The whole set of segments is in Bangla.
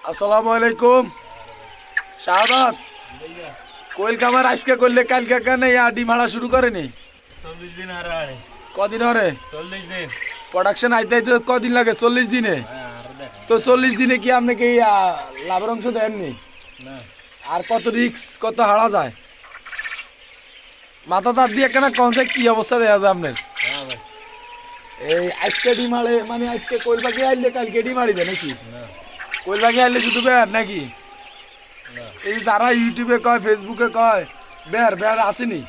আসসালামু আলাইকুম। শাহাদাত কোয়েল কামার আজকে করলে কালকে কেন ডিম হাড়া শুরু করেনি? 40 দিন আর আরে কদিন হরে 40 দিন প্রোডাকশন আইতে আইতে কদিন লাগে? 40 দিনে। আর দেখ তো 40 দিনে কি আপনি কি লাভের অংশ দেননি? না আর কত রিক্স, কত হারা যায়? মাথা তার দিয়ে কেন কনসে কি অবস্থা দেয়া যায় আপনার? হ্যাঁ ভাই এই আজকে ডিম হাড়ে মানে আজকে কোয়েল পাখি আইলে কালকে ডিম হাড়িবে নাকি? না কোয়েল পাখি আইলে শুধু বের নাকি? না এই যারা ইউটিউবে কয়, ফেসবুকে কয় বের বের আসেনি,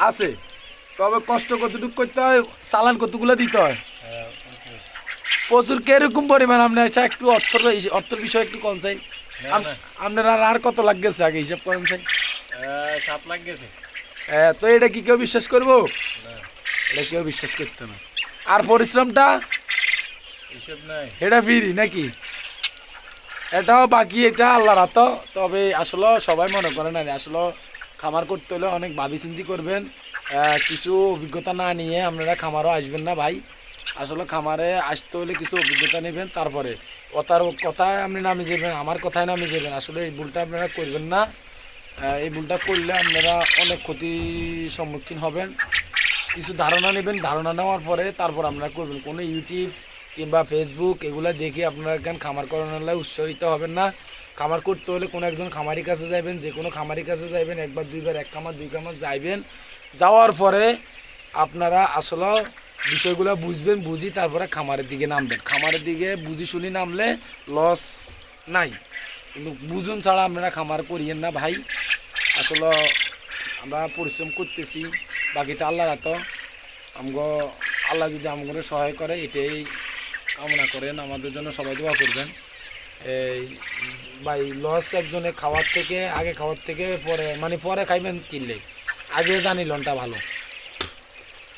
আছে। তবে কষ্ট কতটুকু করতে হয়, চালান কতগুলো দিতে হয়, প্রচুর কিরকম পরিমাণ আপনি আচ্ছা একটু অর্থের বিষয় একটু কম চাই। না না আপনার আর কত লাগতেছে আগে হিসাব করেন চাই। 7 লাখ গেছে হ্যাঁ, তো এটা কি কেউ বিশ্বাস করবো? না এটা কেউ বিশ্বাস করতে না। আর পরিশ্রমটা হিসাব নাই এটা ফিরি নাকি? এটাও বাকি, এটা আল্লাহর হাত। তবে আসলে সবাই মনে করে না, আসলে খামার করতে হলে অনেক ভাবি চিন্তি করবেন। কিছু অভিজ্ঞতা না নিয়ে আপনারা খামারও আসবেন না ভাই। আসলে খামারে আসতে হলে কিছু অভিজ্ঞতা নেবেন, তারপরে কথার কথায় আপনি নামিয়ে যাবেন, আমার কথায় নামিয়ে যাবেন। আসলে এই ভুলটা আপনারা করবেন না। এই ভুলটা করলে আপনারা অনেক ক্ষতির সম্মুখীন হবেন। কিছু ধারণা নেবেন, ধারণা নেওয়ার পরে তারপর আপনারা করবেন। কোনো ইউটিউব কিংবা ফেসবুক এগুলো দেখে আপনারা এখানে খামার করানোর উৎসাহিত হবেন না। খামার করতে হলে কোনো একজন খামারির কাছে যাবেন, যে কোনো খামারির কাছে যাবেন, একবার দুইবার, এক খামার দুই খামার যাইবেন। যাওয়ার পরে আপনারা আসলে বিষয়গুলো বুঝবেন, বুঝি তারপরে খামারের দিকে নামবেন। খামারের দিকে বুঝি শুনি নামলে লস নাই, কিন্তু বুঝুন ছাড়া আপনারা খামার করিয়েন না ভাই। আসলে আমরা পরিশ্রম করতেছি, বাকিটা আল্লাহর হাতে। আমগো আল্লাহ যদি আমাকে সহায় করে এটাই কামনা করেন, আমাদের জন্য সবাই দোয়া করবেন। এই ভাই লস একজনে খাওয়ার থেকে, আগে খাওয়ার থেকে পরে, মানে পরে খাইবেন কিনলে, আগে জানি লনটা ভালো।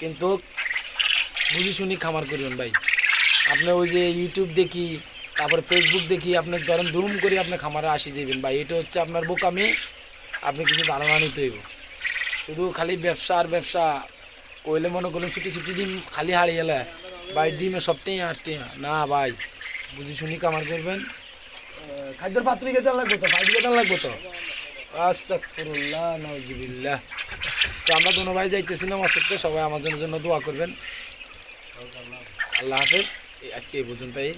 কিন্তু বুঝি শুনি খামার করবেন ভাই। আপনি ওই যে ইউটিউব দেখি, তারপরে ফেসবুক দেখি, আপনি ধরেন ধুম করে আপনি খামারে আসি দেবেন ভাই, এটা হচ্ছে আপনার বোকামি। আপনি কিছু ধারণা নিতে হইব। শুধু খালি ব্যবসা আর ব্যবসা কইলে মনে করলেন ছুটি ছুটি ডিম খালি হারিয়ে গেলে ভাই, ডিমে সবটাই আটটি না ভাই। বুঝি শুনি কামার করবেন। খাদ্যের পাত্রী খেতে লাগবে তো, ফাইভ খেতে লাগবে তো। আস্তাগফিরুল্লাহ নাউজুবিল্লাহ। তো আমরা দোনো ভাই যাইতেছি না মস্তিষ্কে, সবাই আমাদের জন্য দোয়া করবেন। আল্লাহ হাফেজ। আজকে এই পর্যন্তই।